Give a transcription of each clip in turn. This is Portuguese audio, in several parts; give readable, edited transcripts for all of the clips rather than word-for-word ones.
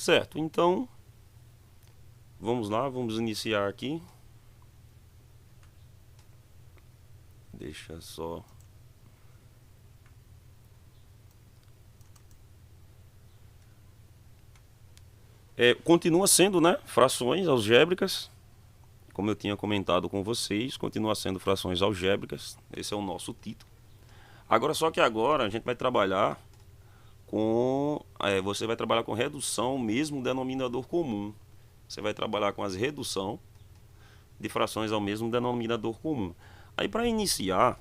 Certo, então vamos lá, vamos iniciar aqui. Deixa só. Continua sendo, né, frações algébricas, como eu tinha comentado com vocês, continua sendo frações algébricas, esse é o nosso título. Agora, só que agora a gente vai trabalhar você vai trabalhar com redução mesmo denominador comum. Você vai trabalhar com as redução de frações ao mesmo denominador comum. Aí para iniciar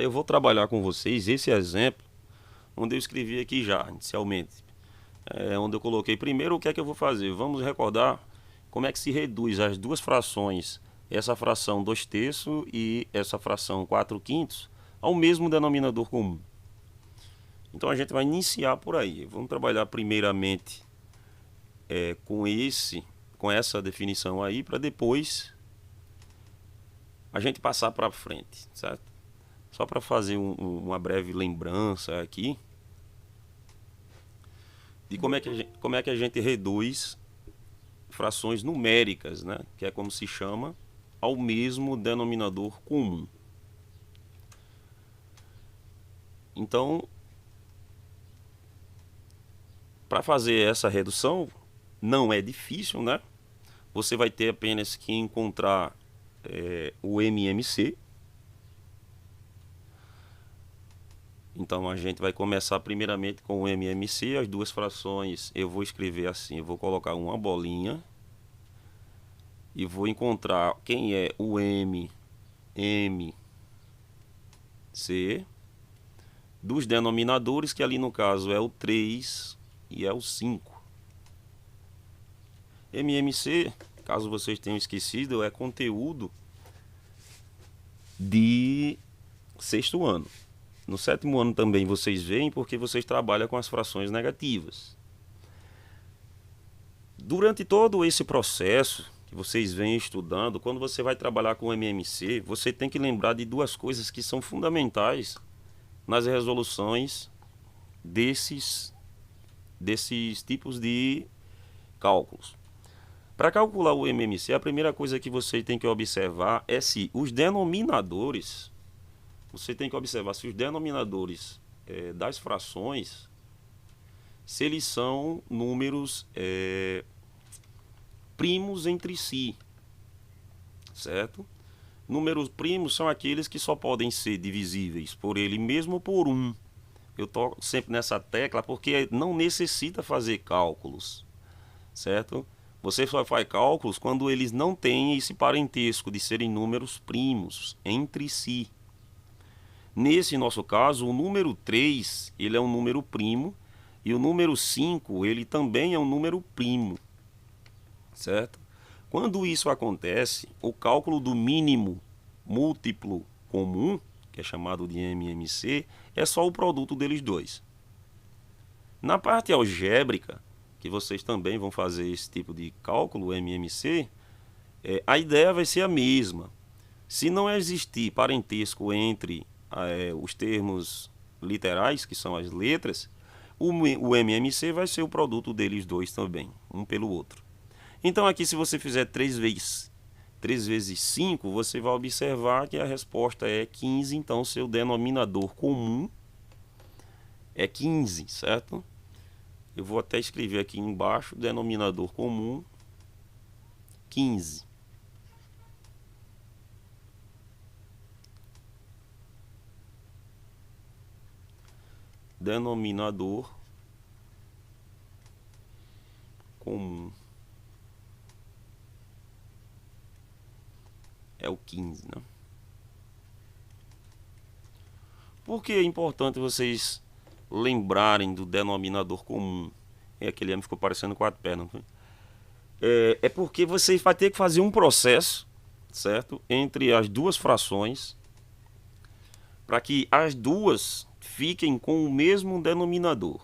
eu vou trabalhar com vocês esse exemplo, onde eu escrevi aqui já, inicialmente. Onde eu coloquei primeiro o que é que eu vou fazer. Vamos recordar como é que se reduz as duas frações, essa fração 2/3 e essa fração 4/5, ao mesmo denominador comum. Então a gente vai iniciar por aí. Vamos trabalhar primeiramente com essa definição aí, para depois a gente passar para frente, certo? Só para fazer uma breve lembrança aqui de como é que a gente reduz frações numéricas, né? Que é como se chama, ao mesmo denominador comum. Então, para fazer essa redução, não é difícil, né? Você vai ter apenas que encontrar o MMC. Então a gente vai começar primeiramente com o MMC, as duas frações eu vou escrever assim, eu vou colocar uma bolinha e vou encontrar quem é o MMC dos denominadores, que ali no caso é o 3 e é o 5. MMC, caso vocês tenham esquecido, é conteúdo de sexto ano. No sétimo ano também vocês veem, porque vocês trabalham com as frações negativas. Durante todo esse processo que vocês vêm estudando, quando você vai trabalhar com o MMC, você tem que lembrar de duas coisas que são fundamentais nas resoluções desses tipos de cálculos. Para calcular o MMC, a primeira coisa que você tem que observar é se os denominadores, das frações, se eles são números primos entre si, certo? Números primos são aqueles que só podem ser divisíveis por ele mesmo ou por 1. Eu toco sempre nessa tecla porque não necessita fazer cálculos, certo? Você só faz cálculos quando eles não têm esse parentesco de serem números primos entre si. Nesse nosso caso, o número 3, ele é um número primo, e o número 5, ele também é um número primo, certo? Quando isso acontece, o cálculo do mínimo múltiplo comum, que é chamado de MMC, é só o produto deles dois. Na parte algébrica, que vocês também vão fazer esse tipo de cálculo, MMC, a ideia vai ser a mesma. Se não existir parentesco entre os termos literais, que são as letras, o MMC vai ser o produto deles dois também, um pelo outro. Então aqui, se você fizer 3 vezes 5, você vai observar que a resposta é 15, então seu denominador comum é 15, certo? Eu vou até escrever aqui embaixo, denominador comum 15. Denominador comum é o 15, né? Por que é importante vocês lembrarem do denominador comum? Aquele M ficou parecendo 4 pernas. É porque você vai ter que fazer um processo, certo? Entre as duas frações, para que as duas fiquem com o mesmo denominador.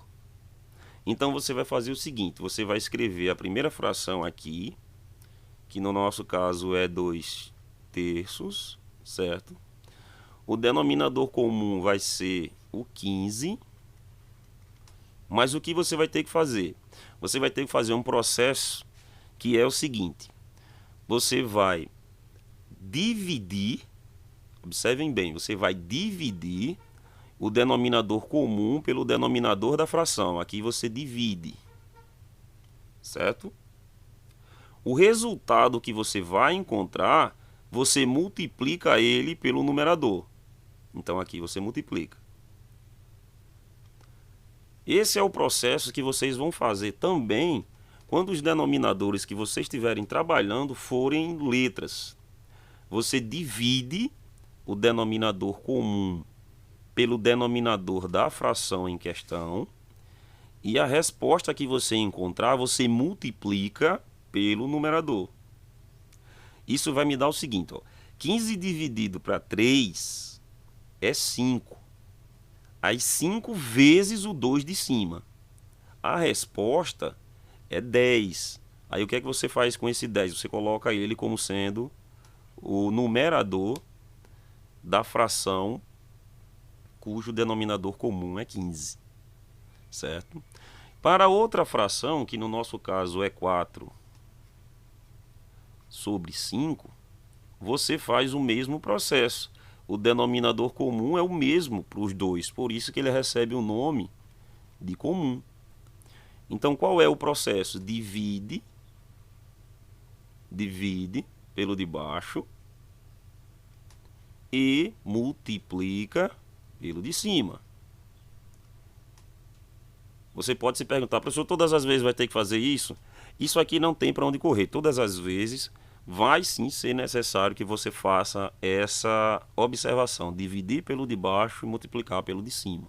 Então você vai fazer o seguinte, você vai escrever a primeira fração aqui, que no nosso caso é 2/3, certo? O denominador comum vai ser o 15. Mas o que você vai ter que fazer? Você vai ter que fazer um processo que é o seguinte: você vai dividir, observem bem, você vai dividir o denominador comum pelo denominador da fração. Aqui você divide, certo? O resultado que você vai encontrar, você multiplica ele pelo numerador. Então aqui você multiplica. Esse é o processo que vocês vão fazer também quando os denominadores que vocês estiverem trabalhando forem letras. Você divide o denominador comum pelo denominador da fração em questão e a resposta que você encontrar, você multiplica pelo numerador. Isso vai me dar o seguinte, ó, 15 dividido para 3 é 5. As 5 vezes o 2 de cima. A resposta é 10. Aí o que é que você faz com esse 10? Você coloca ele como sendo o numerador da fração cujo denominador comum é 15. Certo? Para outra fração, que no nosso caso é 4 sobre 5, você faz o mesmo processo. O denominador comum é o mesmo para os dois, por isso que ele recebe o nome de comum. Então, qual é o processo? Divide pelo de baixo e multiplica pelo de cima. Você pode se perguntar, professor, todas as vezes vai ter que fazer isso? Isso aqui não tem para onde correr. Todas as vezes vai sim ser necessário que você faça essa observação. Dividir pelo de baixo e multiplicar pelo de cima.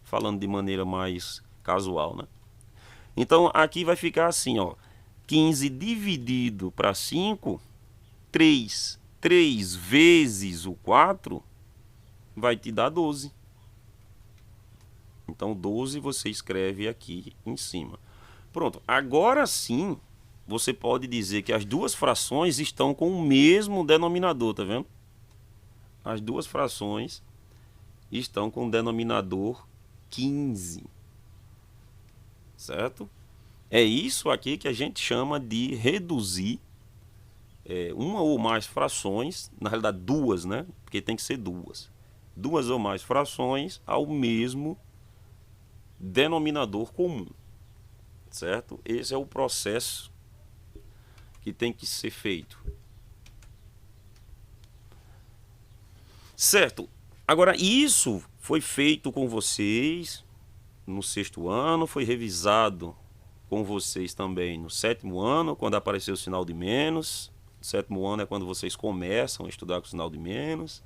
Falando de maneira mais casual, né? Então aqui vai ficar assim, ó. 15 dividido para 5, 3 vezes o 4 vai te dar 12. Então 12 você escreve aqui em cima. Pronto, agora sim você pode dizer que as duas frações estão com o mesmo denominador, tá vendo? As duas frações estão com o denominador 15. Certo? É isso aqui que a gente chama de reduzir uma ou mais frações, na realidade duas, né? Porque tem que ser duas. Duas ou mais frações ao mesmo denominador comum. Certo? Esse é o processo que tem que ser feito. Certo? Agora, isso foi feito com vocês no 6º ano, foi revisado com vocês também no 7º ano, quando apareceu o sinal de menos. O 7º ano é quando vocês começam a estudar com o sinal de menos.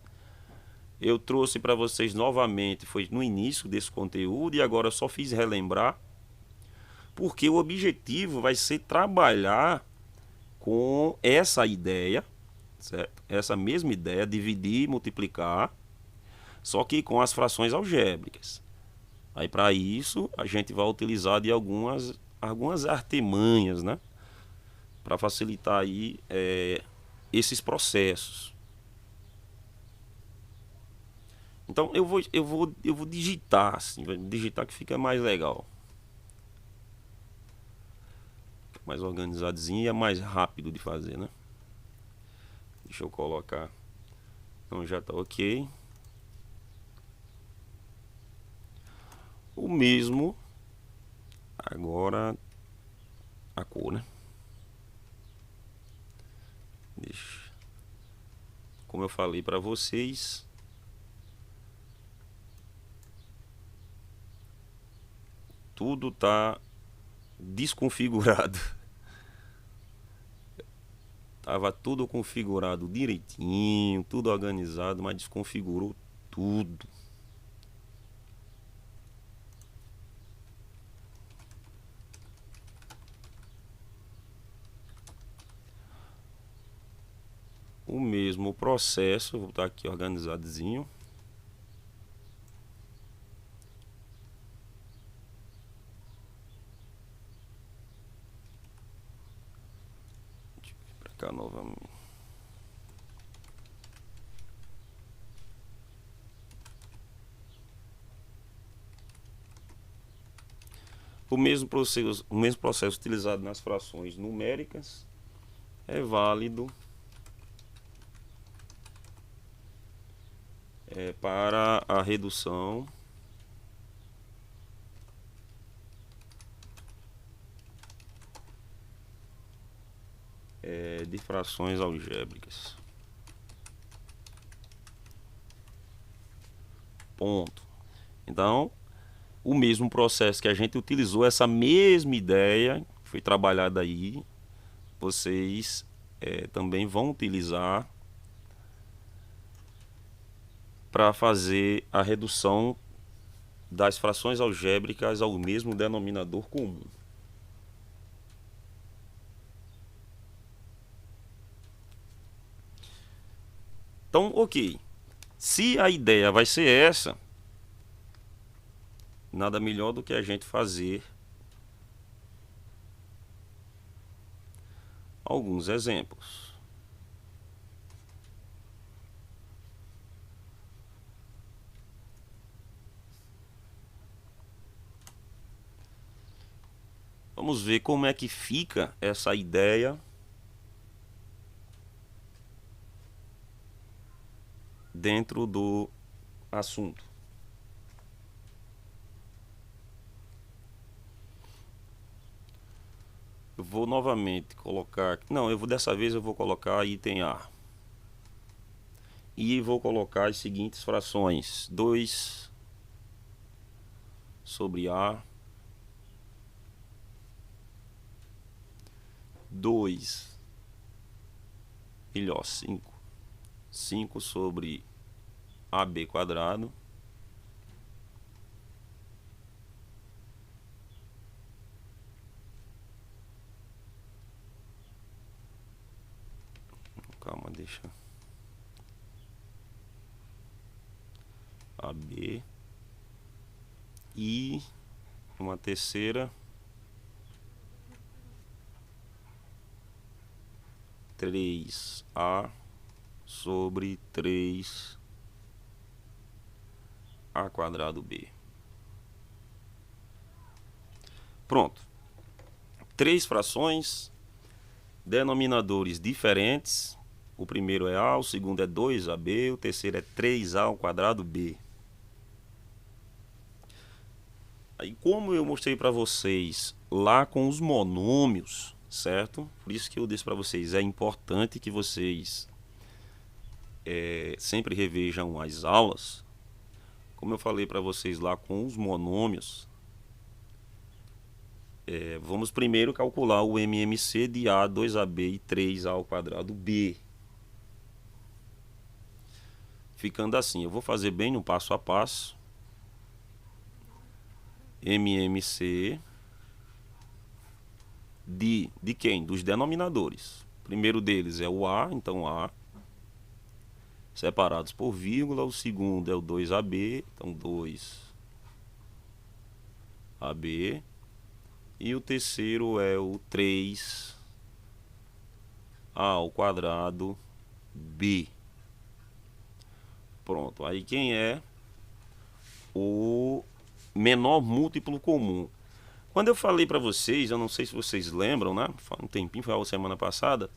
Eu trouxe para vocês novamente, foi no início desse conteúdo, e agora eu só fiz relembrar, porque o objetivo vai ser trabalhar com essa ideia, certo? Essa mesma ideia, dividir e multiplicar, só que com as frações algébricas. Aí para isso a gente vai utilizar de algumas artimanhas, né? Para facilitar aí esses processos. Então eu vou digitar assim, digitar que fica mais legal. Mais organizadinho e é mais rápido de fazer, né? Deixa eu colocar. Então já está ok. O mesmo agora a cor, né? Deixa. Como eu falei para vocês, tudo tá desconfigurado. Tava tudo configurado direitinho, tudo organizado, mas desconfigurou tudo. O mesmo processo, vou botar aqui organizadozinho. Deixa eu vir para cá novamente. o mesmo processo utilizado nas frações numéricas é válido para a redução de frações algébricas. Ponto. Então, o mesmo processo que a gente utilizou, essa mesma ideia foi trabalhada aí, vocês também vão utilizar para fazer a redução das frações algébricas ao mesmo denominador comum. Então, ok. Se a ideia vai ser essa, nada melhor do que a gente fazer alguns exemplos. Vamos ver como é que fica essa ideia dentro do assunto. Eu vou novamente colocar... Não, dessa vez eu vou colocar item A. E vou colocar as seguintes frações. 2 sobre A. 2. Melhor, 5. 5 sobre AB quadrado. Calma, deixa. AB. E uma terceira. 3A sobre 3A quadrado B. Pronto. 3 frações, denominadores diferentes. O primeiro é A, o segundo é 2AB, o terceiro é 3A ao quadrado B. Aí, como eu mostrei para vocês lá com os monômios, certo? Por isso que eu disse para vocês, é importante que vocês sempre revejam as aulas. Como eu falei para vocês lá com os monômios, vamos primeiro calcular o MMC de A, 2AB e 3A ao quadrado B. Ficando assim, eu vou fazer bem no passo a passo. MMC de quem? Dos denominadores. O primeiro deles é o A, então A, separados por vírgula. O segundo é o 2AB, então 2AB. E o terceiro é o 3A ao quadrado B. Pronto, aí quem é o menor múltiplo comum? Quando eu falei para vocês, eu não sei se vocês lembram, né? Um tempinho, foi a semana passada.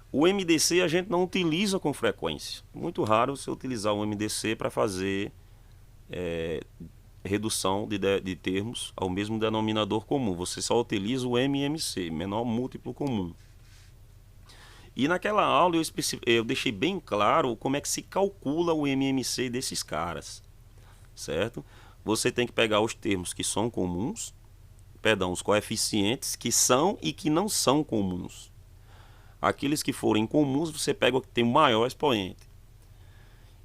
O MDC a gente não utiliza com frequência. Muito raro você utilizar o MDC para fazer redução de termos ao mesmo denominador comum. Você só utiliza o MMC, menor múltiplo comum. E naquela aula eu deixei bem claro como é que se calcula o MMC desses caras, certo? Você tem que pegar os termos que são comuns, perdão, os coeficientes que são e que não são comuns. Aqueles que forem comuns, você pega o que tem o maior expoente.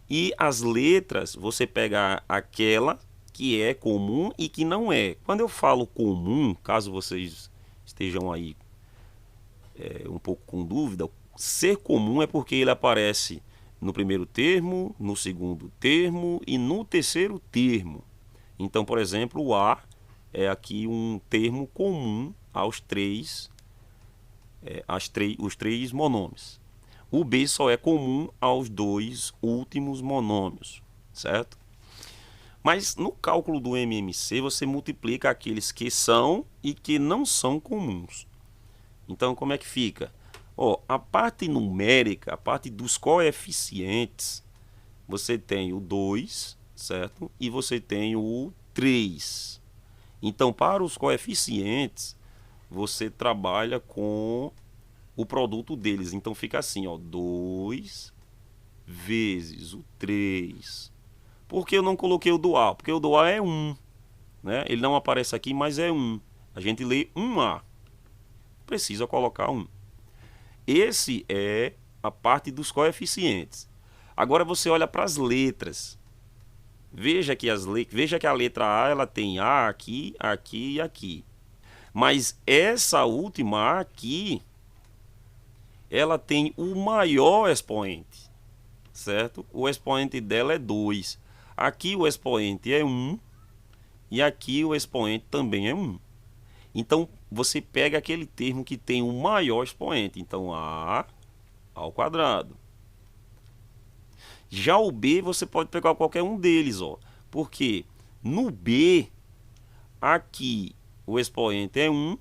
E as letras, você pega aquela que é comum e que não é. Quando eu falo comum, caso vocês estejam aí um pouco com dúvida, ser comum é porque ele aparece no primeiro termo, no segundo termo e no terceiro termo. Então, por exemplo, o A é aqui um termo comum aos os três monômios. O B só é comum aos 2 últimos monômios, certo? Mas no cálculo do MMC, você multiplica aqueles que são e que não são comuns. Então, como é que fica? Ó, a parte numérica, a parte dos coeficientes, você tem o 2, certo? E você tem o 3. Então, para os coeficientes, você trabalha com o produto deles. Então, fica assim, ó, 2 vezes o 3. Por que eu não coloquei o do A? Porque o do A é 1. Né? Ele não aparece aqui, mas é 1. A gente lê 1A. Precisa colocar 1. Esse é a parte dos coeficientes. Agora você olha para as letras. Veja que a letra A ela tem A aqui, aqui e aqui. Mas essa última A aqui, ela tem o maior expoente, certo? O expoente dela é 2. Aqui o expoente é 1 e aqui o expoente também é 1. Então você pega aquele termo que tem o maior expoente. Então A ao quadrado. Já o B você pode pegar qualquer um deles, ó. Porque no B, aqui o expoente é 1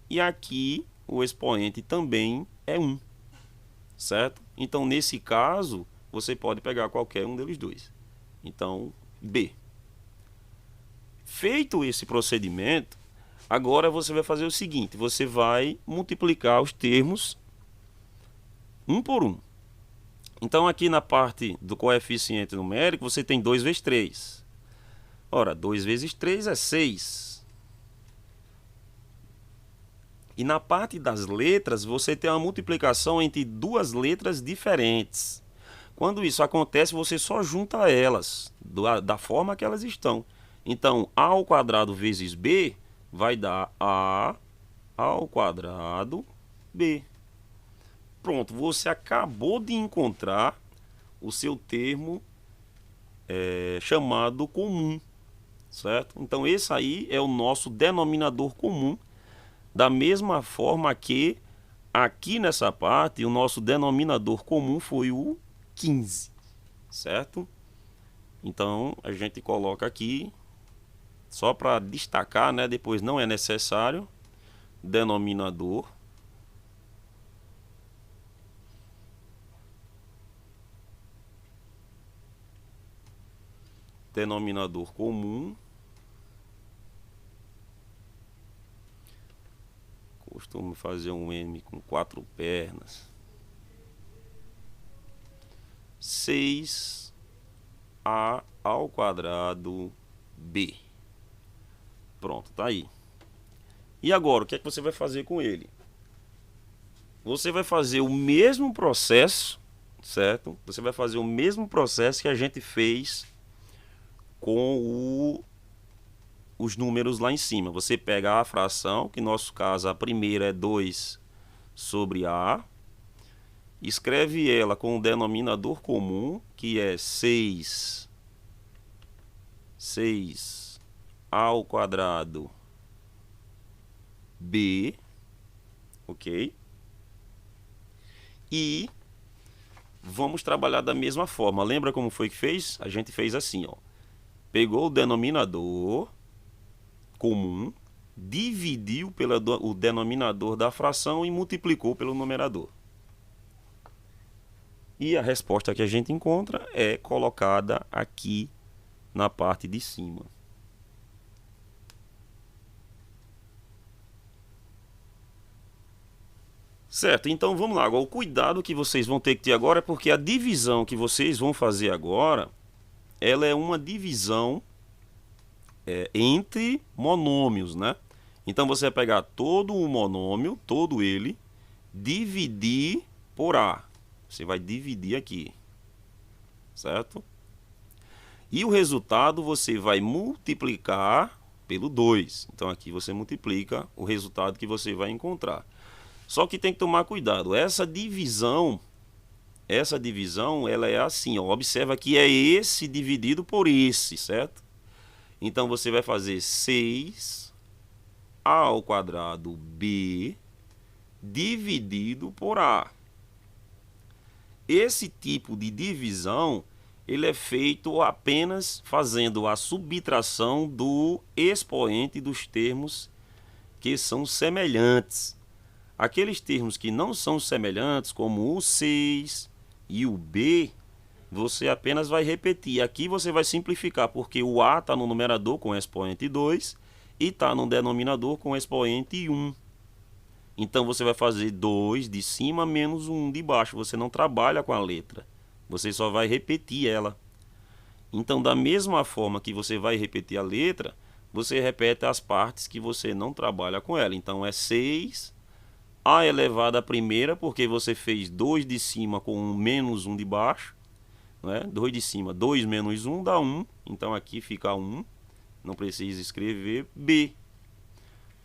e aqui o expoente também é 1. Certo? Então nesse caso, você pode pegar qualquer um deles dois. Então, B. Feito esse procedimento, agora você vai fazer o seguinte, você vai multiplicar os termos um por um. Então aqui na parte do coeficiente numérico, você tem 2 vezes 3. Ora, 2 vezes 3 é 6. E na parte das letras, você tem uma multiplicação entre duas letras diferentes. Quando isso acontece, você só junta elas, da forma que elas estão. Então, A ao quadrado vezes B vai dar A ao quadrado B. Pronto, você acabou de encontrar o seu termo chamado comum, certo? Então esse aí é o nosso denominador comum, da mesma forma que aqui nessa parte o nosso denominador comum foi o 15, certo? Então a gente coloca aqui, só para destacar, né? Depois não é necessário, denominador comum. Costumo fazer um M com 4 pernas. 6A ao quadrado B. Pronto, tá aí. E agora, o que é que você vai fazer com ele? Você vai fazer o mesmo processo, certo? Você vai fazer o mesmo processo que a gente fez com os números lá em cima. Você pega a fração, que no nosso caso a primeira é 2 sobre A, escreve ela com o denominador comum, que é 6 ao quadrado B, ok? E vamos trabalhar da mesma forma. Lembra como foi que fez? A gente fez assim, ó. Pegou o denominador comum, dividiu o denominador da fração e multiplicou pelo numerador. E a resposta que a gente encontra é colocada aqui na parte de cima. Certo, então vamos lá. Agora, o cuidado que vocês vão ter que ter agora é porque a divisão que vocês vão fazer agora, ela é uma divisão entre monômios, né? Então você vai pegar todo o monômio, todo ele, dividir por A. Você vai dividir aqui, certo? E o resultado você vai multiplicar pelo 2. Então aqui você multiplica o resultado que você vai encontrar. Só que tem que tomar cuidado. Essa divisão ela é assim, ó. Observa que é esse dividido por esse, certo? Então você vai fazer 6 ao quadrado B dividido por A. Esse tipo de divisão ele é feito apenas fazendo a subtração do expoente dos termos que são semelhantes. Aqueles termos que não são semelhantes, como o 6 e o B, você apenas vai repetir. Aqui você vai simplificar, porque o A está no numerador com expoente 2 e está no denominador com expoente 1. Então você vai fazer 2 de cima menos 1 de baixo. Você não trabalha com a letra, você só vai repetir ela. Então, da mesma forma que você vai repetir a letra, você repete as partes que você não trabalha com ela. Então é 6 A elevado à primeira, porque você fez 2 de cima com menos 1 de baixo, né? 2 de cima, 2 menos 1 dá 1. Então aqui fica 1, não precisa escrever B.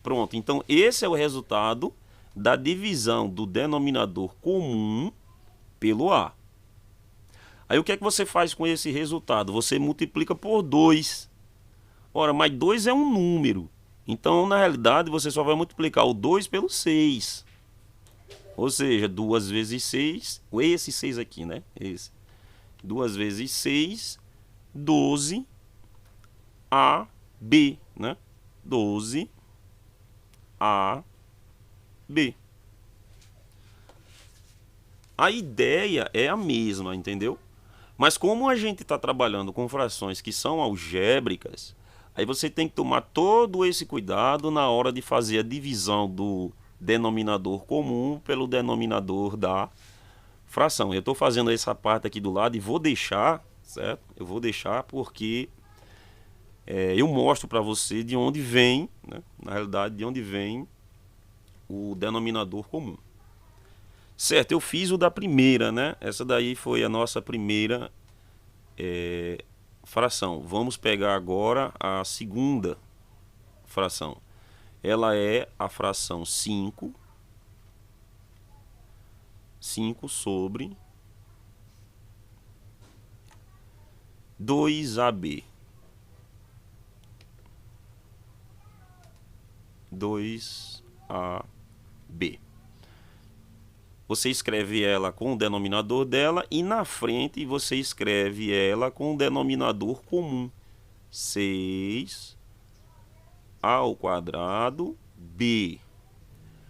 Pronto, então esse é o resultado da divisão do denominador comum pelo A. Aí o que é que você faz com esse resultado? Você multiplica por 2. Ora, mas 2 é um número. Então, na realidade, você só vai multiplicar o 2 pelo 6. Ou seja, 2 vezes 6, esse 6 aqui, né? Esse. 2 vezes 6, 12 AB, né? 12 AB. A ideia é a mesma, entendeu? Mas como a gente está trabalhando com frações que são algébricas, aí você tem que tomar todo esse cuidado na hora de fazer a divisão do denominador comum pelo denominador da fração. Eu estou fazendo essa parte aqui do lado e vou deixar, certo? Eu vou deixar porque eu mostro para você de onde vem, né? Na realidade, de onde vem o denominador comum. Certo, eu fiz o da primeira, né? Essa daí foi a nossa primeira fração. Vamos pegar agora a segunda fração. Ela é a fração 5 sobre 2AB. 2AB. Você escreve ela com o denominador dela e na frente você escreve ela com o denominador comum. 6 ao quadrado B.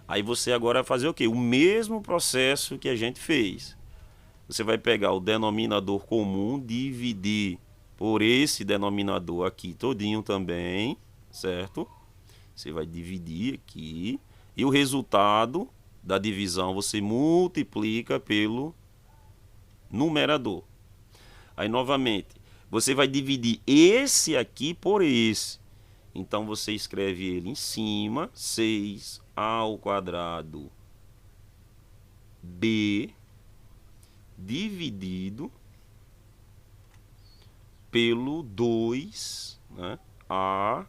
Aí você agora vai fazer o quê? O mesmo processo que a gente fez. Você vai pegar o denominador comum, dividir por esse denominador aqui todinho também, certo? Você vai dividir aqui e o resultado da divisão você multiplica pelo numerador. Aí novamente, você vai dividir esse aqui por esse. Então você escreve ele em cima, 6 ao quadrado B dividido pelo 2, né, AB.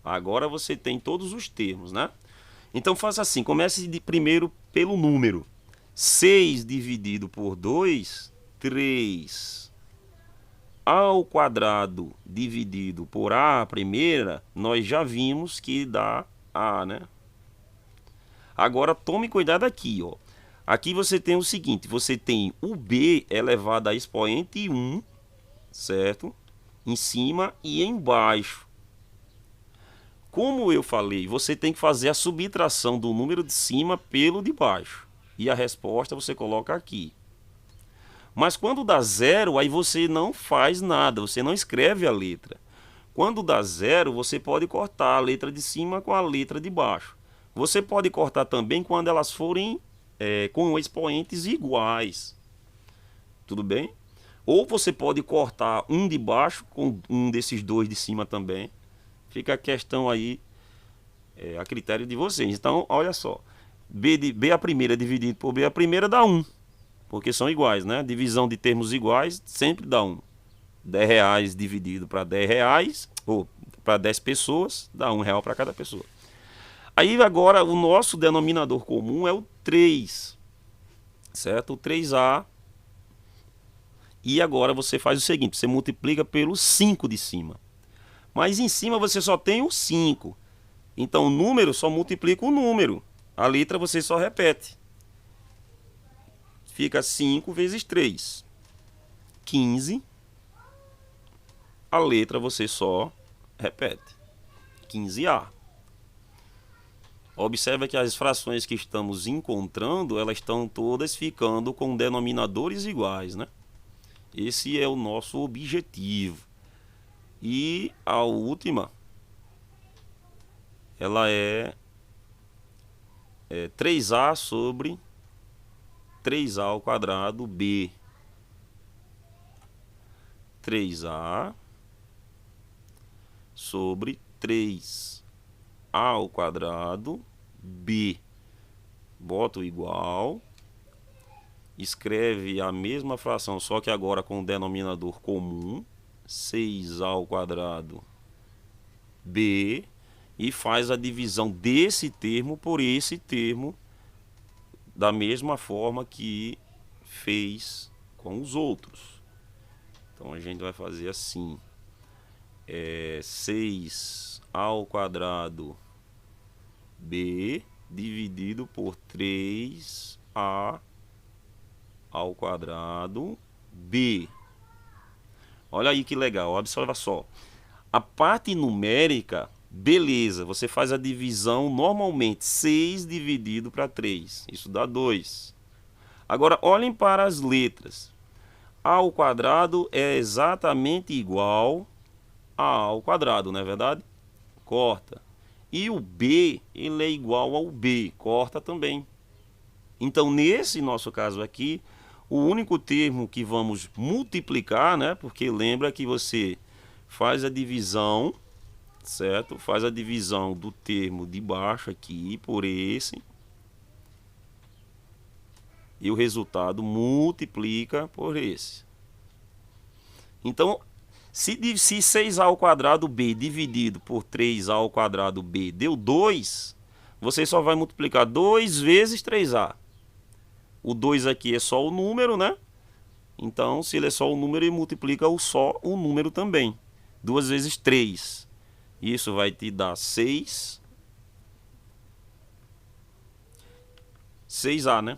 Agora você tem todos os termos, né? Então faça assim, comece primeiro pelo número. 6 dividido por 2, 3. Ao quadrado dividido por A, a primeira, nós já vimos que dá A, né? Agora tome cuidado aqui, ó. Aqui você tem o seguinte, você tem o B elevado a expoente 1, certo? Em cima e embaixo. Como eu falei, você tem que fazer a subtração do número de cima pelo de baixo. E a resposta você coloca aqui. Mas quando dá zero, aí você não faz nada, você não escreve a letra. Quando dá zero, você pode cortar a letra de cima com a letra de baixo. Você pode cortar também quando elas forem com expoentes iguais. Tudo bem? Ou você pode cortar um de baixo com um desses dois de cima também. Fica a questão aí a critério de vocês. Então, olha só. B a primeira dividido por B a primeira dá 1. Porque são iguais, né? Divisão de termos iguais sempre dá 1. 10 reais dividido para 10 reais, ou para 10 pessoas, dá 1 real para cada pessoa. Aí agora o nosso denominador comum é o 3, certo? O 3A. E agora você faz o seguinte, você multiplica pelo 5 de cima. Mas em cima você só tem o 5. Então o número só multiplica o número. A letra você só repete. Fica 5 vezes 3. 15. A letra você só repete. 15A. Observa que as frações que estamos encontrando, elas estão todas ficando com denominadores iguais, né? Esse é o nosso objetivo. E a última, ela é 3A sobre 3A ao quadrado B. 3A sobre 3A ao quadrado B. Bota o igual. Escreve a mesma fração, só que agora com o denominador comum. 6A ao quadrado B. E faz a divisão desse termo por esse termo, da mesma forma que fez com os outros. Então a gente vai fazer assim. 6 ao quadrado B dividido por 3A ao quadrado B. Olha aí que legal, observa só. A parte numérica, beleza, você faz a divisão normalmente, 6 dividido para 3, isso dá 2. Agora olhem para as letras. A ao quadrado é exatamente igual a ao quadrado, não é verdade? Corta. E o B, ele é igual ao B, corta também. Então, nesse nosso caso aqui, o único termo que vamos multiplicar, né? Porque lembra que você faz a divisão, certo? Faz a divisão do termo de baixo aqui por esse. E o resultado multiplica por esse. Então, se 6A ao quadrado B dividido por 3A ao quadrado B deu 2, você só vai multiplicar 2 vezes 3A. O 2 aqui é só o número, né? Então, se ele é só o número, ele multiplica só o número também. 2 vezes 3. Isso vai te dar 6. 6A, né?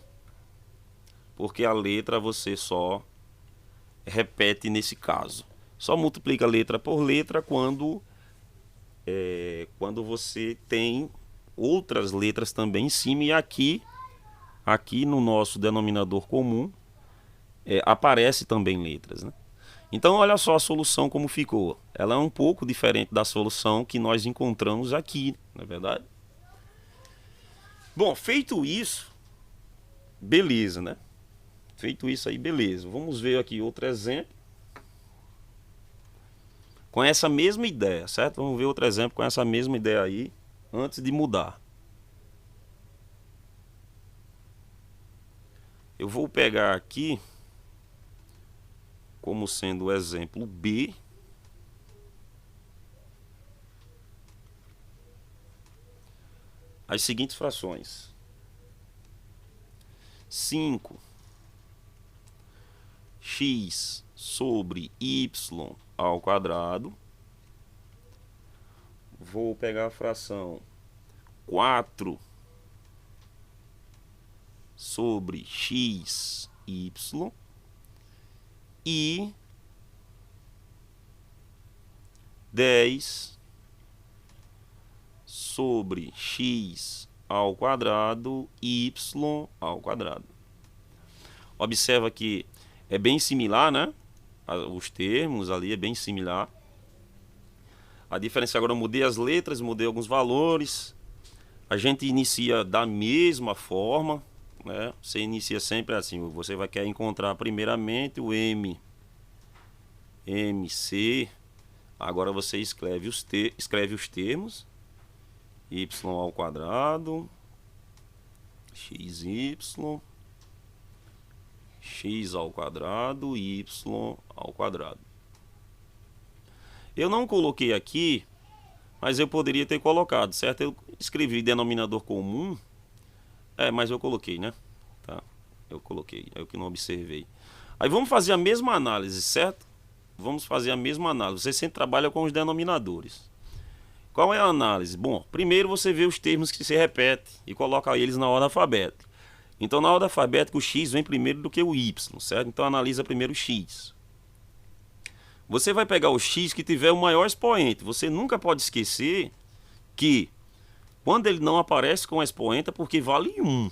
Porque a letra você só repete nesse caso. Só multiplica letra por letra quando você tem outras letras também em cima. E aqui no nosso denominador comum aparece também letras, né? Então olha só a solução como ficou. Ela é um pouco diferente da solução que nós encontramos aqui, não é verdade? Bom, feito isso, beleza, né? Feito isso aí, beleza. Vamos ver aqui outro exemplo. Com essa mesma ideia, certo? Vamos ver outro exemplo com essa mesma ideia aí, antes de mudar. Eu vou pegar aqui, como sendo o exemplo B, as seguintes frações. 5x sobre y ao quadrado. Vou pegar a fração 4 sobre xy e 10 sobre x ao quadrado y ao quadrado. Observa que é bem similar, né? Os termos ali é bem similar. A diferença agora, eu mudei as letras, mudei alguns valores. A gente inicia da mesma forma, né? Você inicia sempre assim. Você vai querer encontrar primeiramente o MC. Agora você escreve os termos. Y ao quadrado, XY, x ao quadrado, y ao quadrado. Eu não coloquei aqui, mas eu poderia ter colocado, certo? Eu escrevi denominador comum, mas eu coloquei, né? Tá? Eu coloquei, eu que não observei. Aí vamos fazer a mesma análise, certo? Vamos fazer a mesma análise. Você sempre trabalha com os denominadores. Qual é a análise? Bom, primeiro você vê os termos que se repetem e coloca eles na ordem alfabética. Então, na ordem alfabética, o x vem primeiro do que o y, certo? Então, analisa primeiro o x. Você vai pegar o x que tiver o maior expoente. Você nunca pode esquecer que quando ele não aparece com expoente é porque vale 1.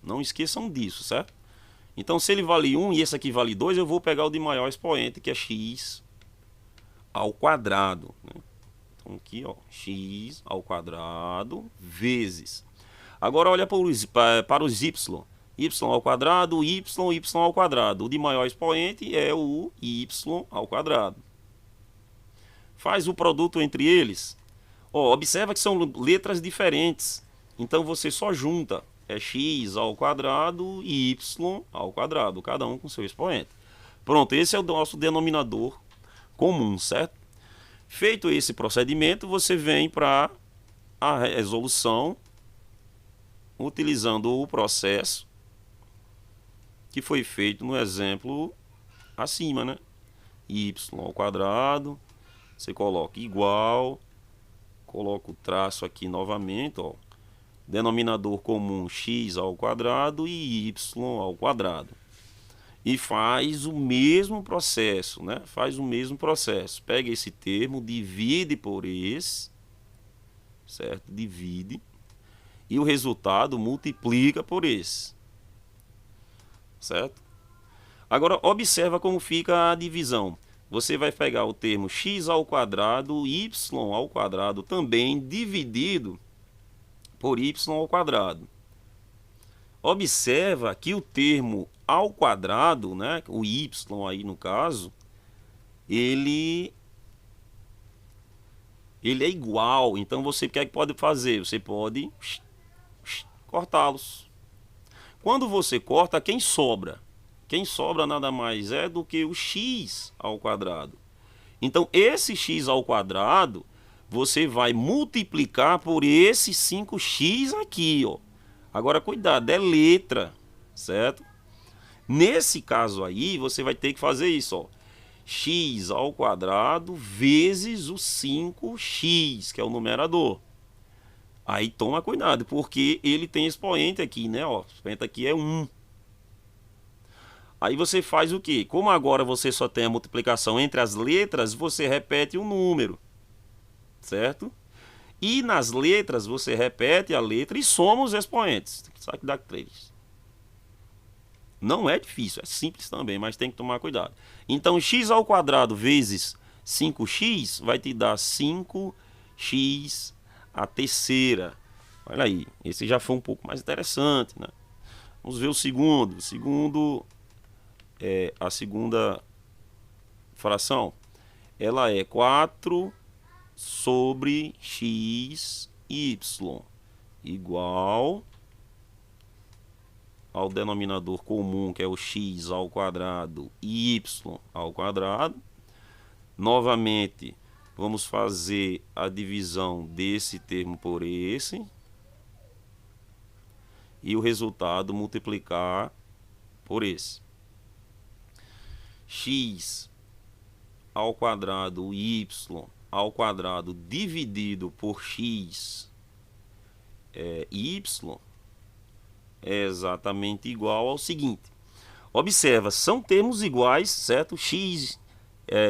Não esqueçam disso, certo? Então, se ele vale 1 e esse aqui vale 2, eu vou pegar o de maior expoente, que é x ao quadrado, né? Então, aqui, ó, x ao quadrado vezes. Agora, olha para os y. Y ao quadrado, y ao quadrado. O de maior expoente é o y ao quadrado. Faz o produto entre eles. Ó, observa que são letras diferentes. Então, você só junta. É x ao quadrado e y ao quadrado. Cada um com seu expoente. Pronto, esse é o nosso denominador comum, certo? Feito esse procedimento, você vem para a resolução utilizando o processo que foi feito no exemplo acima, né? Y ao quadrado, você coloca igual, coloca o traço aqui novamente, ó, denominador comum x ao quadrado e y ao quadrado. E faz o mesmo processo, né? Faz o mesmo processo. Pega esse termo, divide por esse, certo? Divide. E o resultado multiplica por esse, certo? Agora, observa como fica a divisão. Você vai pegar o termo x ao quadrado, y ao quadrado também dividido por y ao quadrado. Observa que o termo ao quadrado, né, o y aí no caso, ele é igual. Então você que pode fazer? Você pode cortá-los. Quando você corta, quem sobra? Quem sobra nada mais é do que o x ao quadrado. Então esse x ao quadrado você vai multiplicar por esse 5x aqui, ó. Agora cuidado, é letra, certo? Nesse caso aí, você vai ter que fazer isso, ó. X ao quadrado vezes o 5x, que é o numerador. Aí toma cuidado, porque ele tem expoente aqui, né? Ó, o expoente aqui é 1. Aí você faz o quê? Como agora você só tem a multiplicação entre as letras, você repete o número, certo? E nas letras você repete a letra e soma os expoentes. Sabe que dá 3. Não é difícil, é simples também, mas tem que tomar cuidado. Então, x ao quadrado vezes 5x vai te dar 5x a terceira. Olha aí, esse já foi um pouco mais interessante, né? Vamos ver o segundo. O segundo, a segunda fração, ela é 4 sobre x, y, igual ao denominador comum, que é o x ao quadrado e y ao quadrado. Novamente, vamos fazer a divisão desse termo por esse. E o resultado multiplicar por esse. X ao quadrado, y ao quadrado dividido por x y é exatamente igual ao seguinte. Observa, são termos iguais, certo? X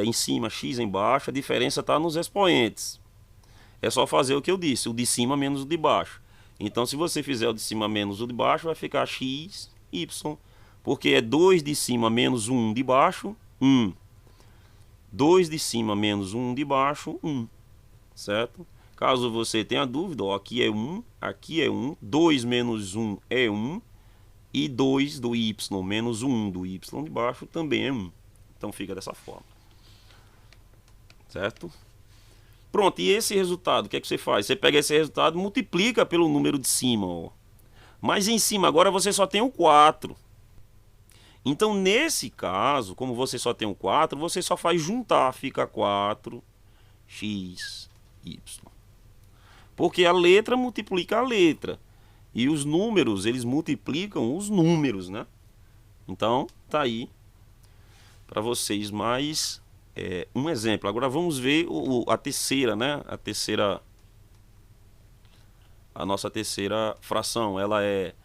em cima, x embaixo, a diferença está nos expoentes. É só fazer o que eu disse, o de cima menos o de baixo. Então, se você fizer o de cima menos o de baixo, vai ficar x, y, porque é 2 de cima menos 1 de baixo, 1. 2 de cima menos 1 de baixo, 1. Certo? Caso você tenha dúvida, ó, aqui é 1, aqui é 1, 2 menos 1 é 1, e 2 do y menos 1 do y de baixo também é 1. Então fica dessa forma. Certo? Pronto, e esse resultado, o que é que você faz? Você pega esse resultado e multiplica pelo número de cima, ó. Mas em cima agora você só tem o 4. Então nesse caso, como você só tem o 4, você só faz juntar, fica 4, x, y. Porque a letra multiplica a letra. E os números, eles multiplicam os números, né? Então, tá aí para vocês mais um exemplo. Agora vamos ver a terceira, né? A nossa terceira fração, ela é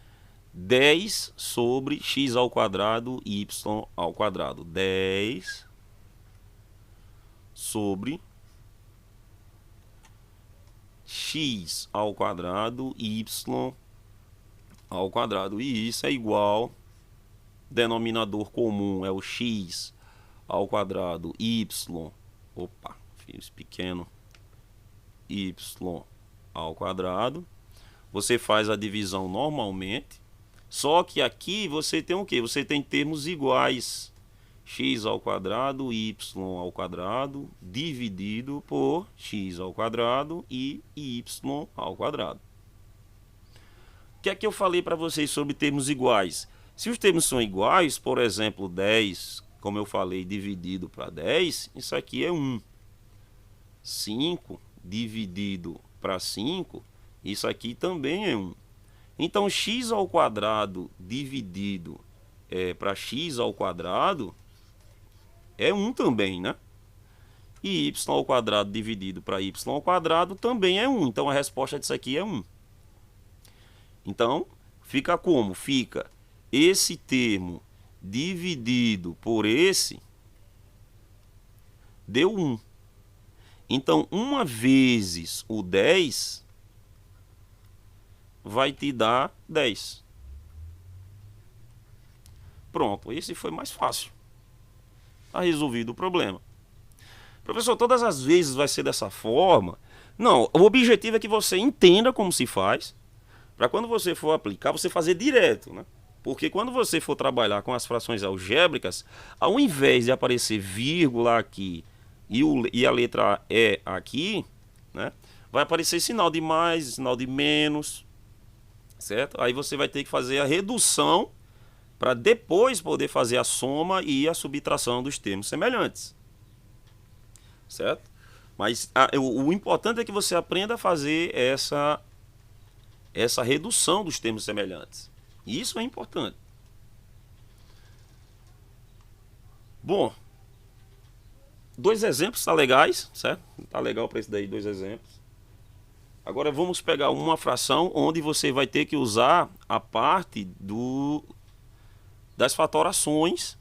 10 sobre x ao quadrado e y ao quadrado. 10 sobre x ao quadrado e y ao quadrado. E isso é igual, denominador comum é o x ao quadrado, y, opa, fiz pequeno, y ao quadrado. Você faz a divisão normalmente, só que aqui você tem o que? Você tem termos iguais, x ao quadrado, y ao quadrado, dividido por x ao quadrado e y ao quadrado. O que é que eu falei para vocês sobre termos iguais? Se os termos são iguais, por exemplo, 10, como eu falei, dividido para 10, isso aqui é 1. 5 dividido para 5, isso aqui também é 1. Então, x ao quadrado dividido para x ao quadrado é 1 também, né? E y ao quadrado dividido para y ao quadrado também é 1. Então, a resposta disso aqui é 1. Então, fica como? Fica esse termo dividido por esse deu 1. Então, 1 vezes o 10 vai te dar 10. Pronto, esse foi mais fácil. Está resolvido o problema. Professor, todas as vezes vai ser dessa forma? Não, o objetivo é que você entenda como se faz, para quando você for aplicar, você fazer direto, né? Porque quando você for trabalhar com as frações algébricas, ao invés de aparecer vírgula aqui e a letra E aqui, né, vai aparecer sinal de mais, sinal de menos, certo? Aí você vai ter que fazer a redução para depois poder fazer a soma e a subtração dos termos semelhantes, certo? Mas o importante é que você aprenda a fazer essa redução dos termos semelhantes. Isso é importante. Bom, 2 exemplos tá legais, certo? Tá legal para esse daí, 2 exemplos. Agora vamos pegar uma fração onde você vai ter que usar a parte das fatorações,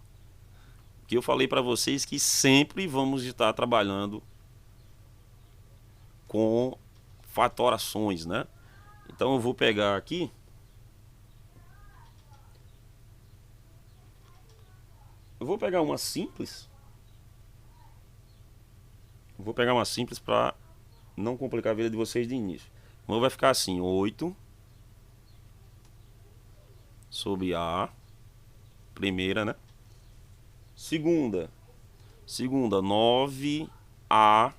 que eu falei para vocês que sempre vamos estar trabalhando com fatorações, né? Então eu vou pegar aqui. Eu vou pegar uma simples. Vou pegar uma simples para não complicar a vida de vocês de início. Então vai ficar assim, 8 sobre A. Primeira, né? Segunda 9A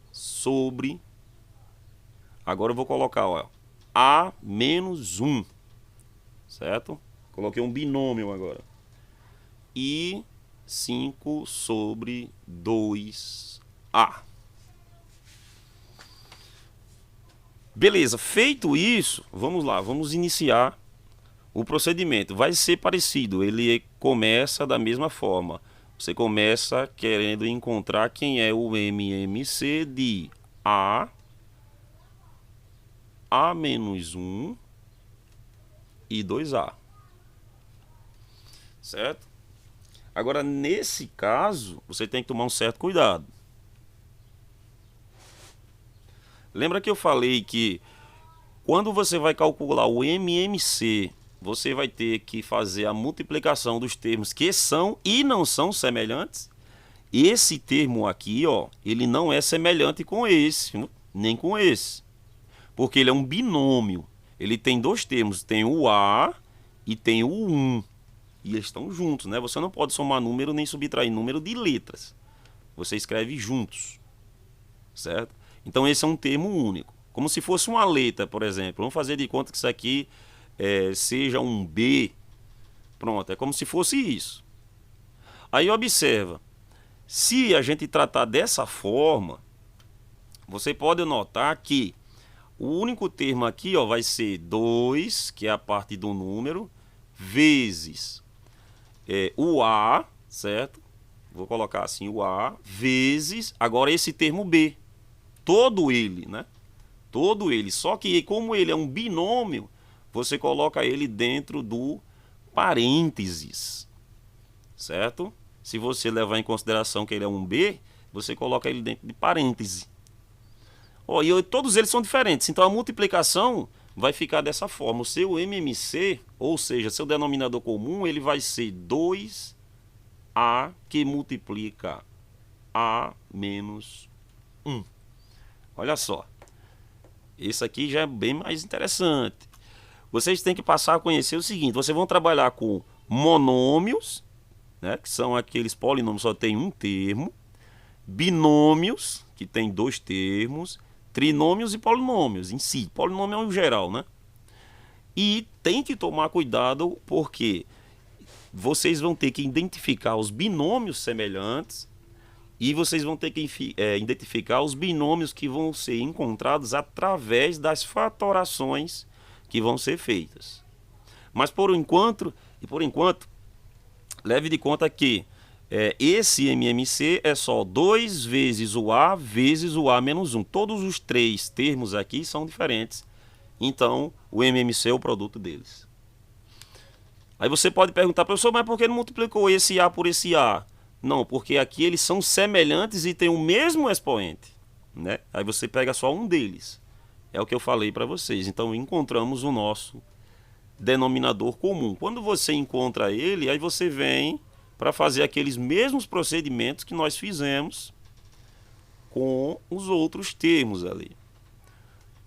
sobre. Agora eu vou colocar, ó, A menos 1. Certo? Coloquei um binômio agora. E 5 sobre 2A. Beleza, feito isso, vamos lá, vamos iniciar o procedimento. Vai ser parecido, ele começa da mesma forma. Você começa querendo encontrar quem é o MMC de A menos 1 e 2A. Certo? Agora, nesse caso, você tem que tomar um certo cuidado. Lembra que eu falei que quando você vai calcular o MMC, você vai ter que fazer a multiplicação dos termos que são e não são semelhantes? Esse termo aqui, ó, ele não é semelhante com esse, nem com esse. Porque ele é um binômio. Ele tem 2 termos, tem o A e tem o 1. E eles estão juntos, né? Você não pode somar número nem subtrair número de letras. Você escreve juntos, certo? Então esse é um termo único. Como se fosse uma letra, por exemplo. Vamos fazer de conta que isso aqui seja um B. Pronto, é como se fosse isso. Aí observa. Se a gente tratar dessa forma, você pode notar que o único termo aqui, ó, vai ser 2, que é a parte do número, vezes o A, certo? Vou colocar assim, o A, vezes, agora esse termo B. Todo ele, né? Todo ele. Só que como ele é um binômio, você coloca ele dentro do parênteses, certo? Se você levar em consideração que ele é um B, você coloca ele dentro de parêntese. Oh, e todos eles são diferentes, então a multiplicação vai ficar dessa forma. O seu MMC, ou seja, seu denominador comum, ele vai ser 2A que multiplica A menos 1. Olha só, esse aqui já é bem mais interessante. Vocês têm que passar a conhecer o seguinte: vocês vão trabalhar com monômios, né, que são aqueles polinômios que só tem um termo, binômios, que tem dois termos, trinômios e polinômios em si. Polinômio é o geral, né? E tem que tomar cuidado porque vocês vão ter que identificar os binômios semelhantes e vocês vão ter que identificar os binômios que vão ser encontrados através das fatorações que vão ser feitas. Mas por enquanto, leve de conta que esse MMC é só 2 vezes o A vezes o A menos 1. Todos os três termos aqui são diferentes. Então, o MMC é o produto deles. Aí você pode perguntar, professor, mas por que não multiplicou esse A por esse A? Não, porque aqui eles são semelhantes e têm o mesmo expoente, né? Aí você pega só um deles. É o que eu falei para vocês. Então, encontramos o nosso denominador comum. Quando você encontra ele, aí você vem para fazer aqueles mesmos procedimentos que nós fizemos com os outros termos ali.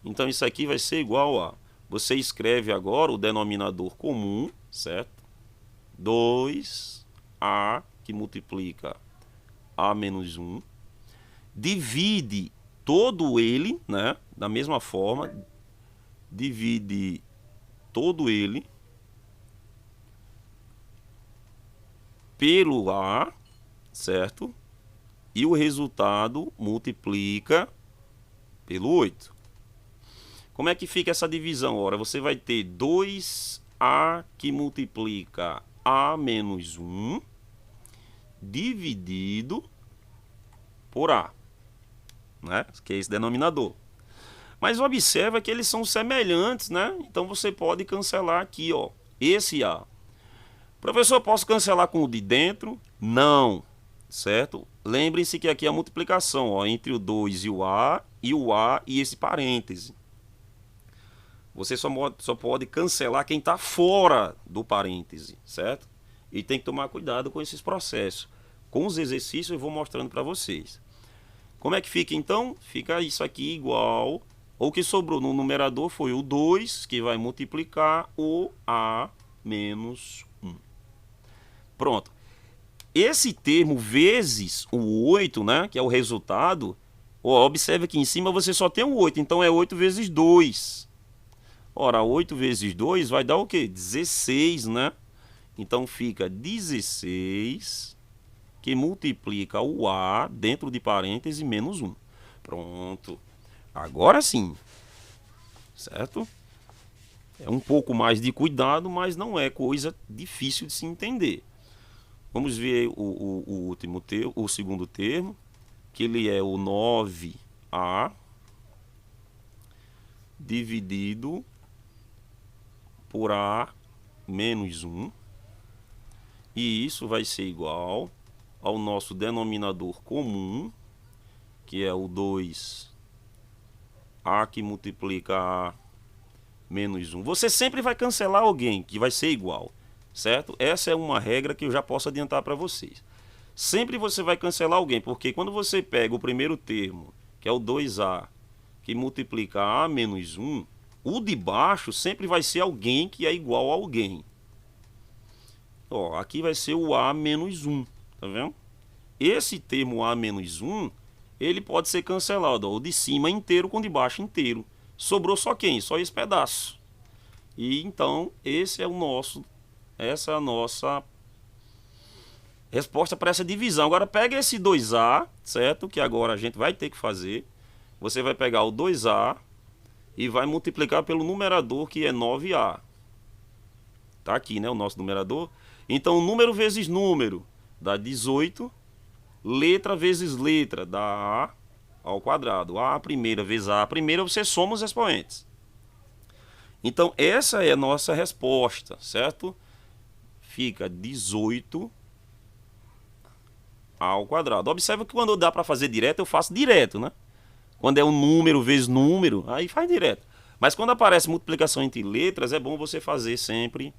Então isso aqui vai ser igual a... Você escreve agora o denominador comum, certo? 2A que multiplica A menos 1. Divide todo ele, né? Da mesma forma, divide todo ele pelo A, certo? E o resultado multiplica pelo 8. Como é que fica essa divisão? Ora, você vai ter 2A que multiplica A menos 1 dividido por A, né? Que é esse denominador. Mas observa que eles são semelhantes, né? Então você pode cancelar aqui, ó, esse A. Professor, posso cancelar com o de dentro? Não, certo? Lembrem-se que aqui é a multiplicação, ó, entre o 2 e o A e esse parêntese. Você só pode cancelar quem está fora do parêntese, certo? E tem que tomar cuidado com esses processos. Com os exercícios eu vou mostrando para vocês. Como é que fica então? Fica isso aqui igual. O que sobrou no numerador foi o 2, que vai multiplicar o A menos 1. Pronto. Esse termo vezes o 8, né, que é o resultado, ó, observe aqui em cima você só tem o 8, então é 8 vezes 2. Ora, 8 vezes 2 vai dar o quê? 16, né? Então fica 16 que multiplica o A dentro de parênteses menos 1. Pronto. Agora sim. Certo? É um pouco mais de cuidado, mas não é coisa difícil de se entender. Vamos ver o último termo, o segundo termo, que ele é o 9A dividido por A menos 1. E isso vai ser igual ao nosso denominador comum, que é o 2A que multiplica A menos 1. Você sempre vai cancelar alguém que vai ser igual, certo? Essa é uma regra que eu já posso adiantar para vocês. Sempre você vai cancelar alguém, porque quando você pega o primeiro termo, que é o 2A, que multiplica A menos 1, o de baixo sempre vai ser alguém que é igual a alguém. Ó, aqui vai ser o A menos 1, tá vendo? Esse termo A menos 1, ele pode ser cancelado, ó, o de cima inteiro com o de baixo inteiro. Sobrou só quem? Só esse pedaço. E então, essa é a nossa resposta para essa divisão. Agora pega esse 2A, certo? Que agora a gente vai ter que fazer. Você vai pegar o 2A e vai multiplicar pelo numerador, que é 9A. Tá aqui, né, o nosso numerador. Então, número vezes número dá 18. Letra vezes letra dá A ao quadrado. A primeira vezes A primeira, você soma os expoentes. Então, essa é a nossa resposta, certo? Fica 18 ao quadrado. Observa que quando dá para fazer direto, eu faço direto, né? Quando é um número vezes número, aí faz direto. Mas quando aparece multiplicação entre letras, é bom você fazer sempre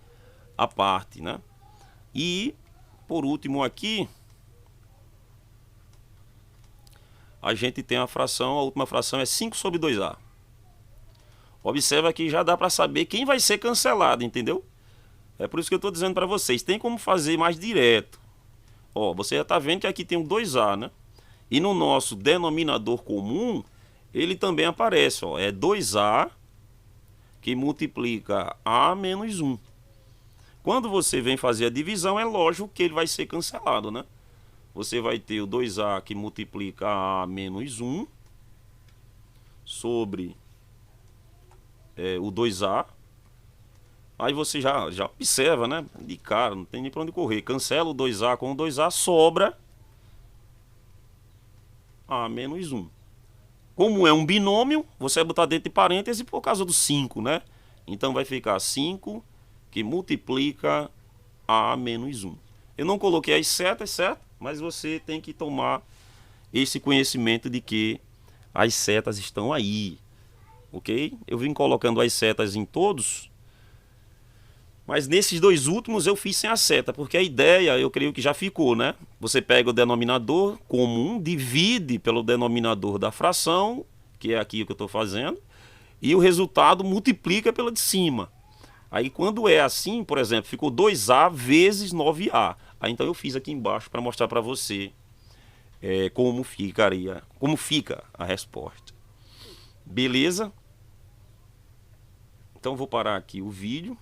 a parte, né? E, por último aqui, a gente tem a fração, a última fração é 5 sobre 2A. Observa que já dá para saber quem vai ser cancelado, entendeu? É por isso que eu estou dizendo para vocês, tem como fazer mais direto. Ó, você já está vendo que aqui tem um 2A, né? E no nosso denominador comum, ele também aparece, ó, é 2A que multiplica A menos 1. Quando você vem fazer a divisão, é lógico que ele vai ser cancelado, né? Você vai ter o 2A que multiplica A menos 1 sobre o 2A. Aí você já observa, né? De cara, não tem nem para onde correr. Cancela o 2A com o 2A, sobra A menos 1. Como é um binômio, você vai botar dentro de parêntese por causa do 5, né? Então vai ficar 5 que multiplica A menos 1. Eu não coloquei as setas, certo? Mas você tem que tomar esse conhecimento de que as setas estão aí, ok? Eu vim colocando as setas em todos, mas nesses dois últimos eu fiz sem a seta, porque a ideia eu creio que já ficou, né? Você pega o denominador comum, divide pelo denominador da fração, que é aqui o que eu estou fazendo, e o resultado multiplica pela de cima. Aí quando é assim, por exemplo, ficou 2A vezes 9A. Aí então eu fiz aqui embaixo para mostrar para você como fica a resposta. Beleza? Então vou parar aqui o vídeo.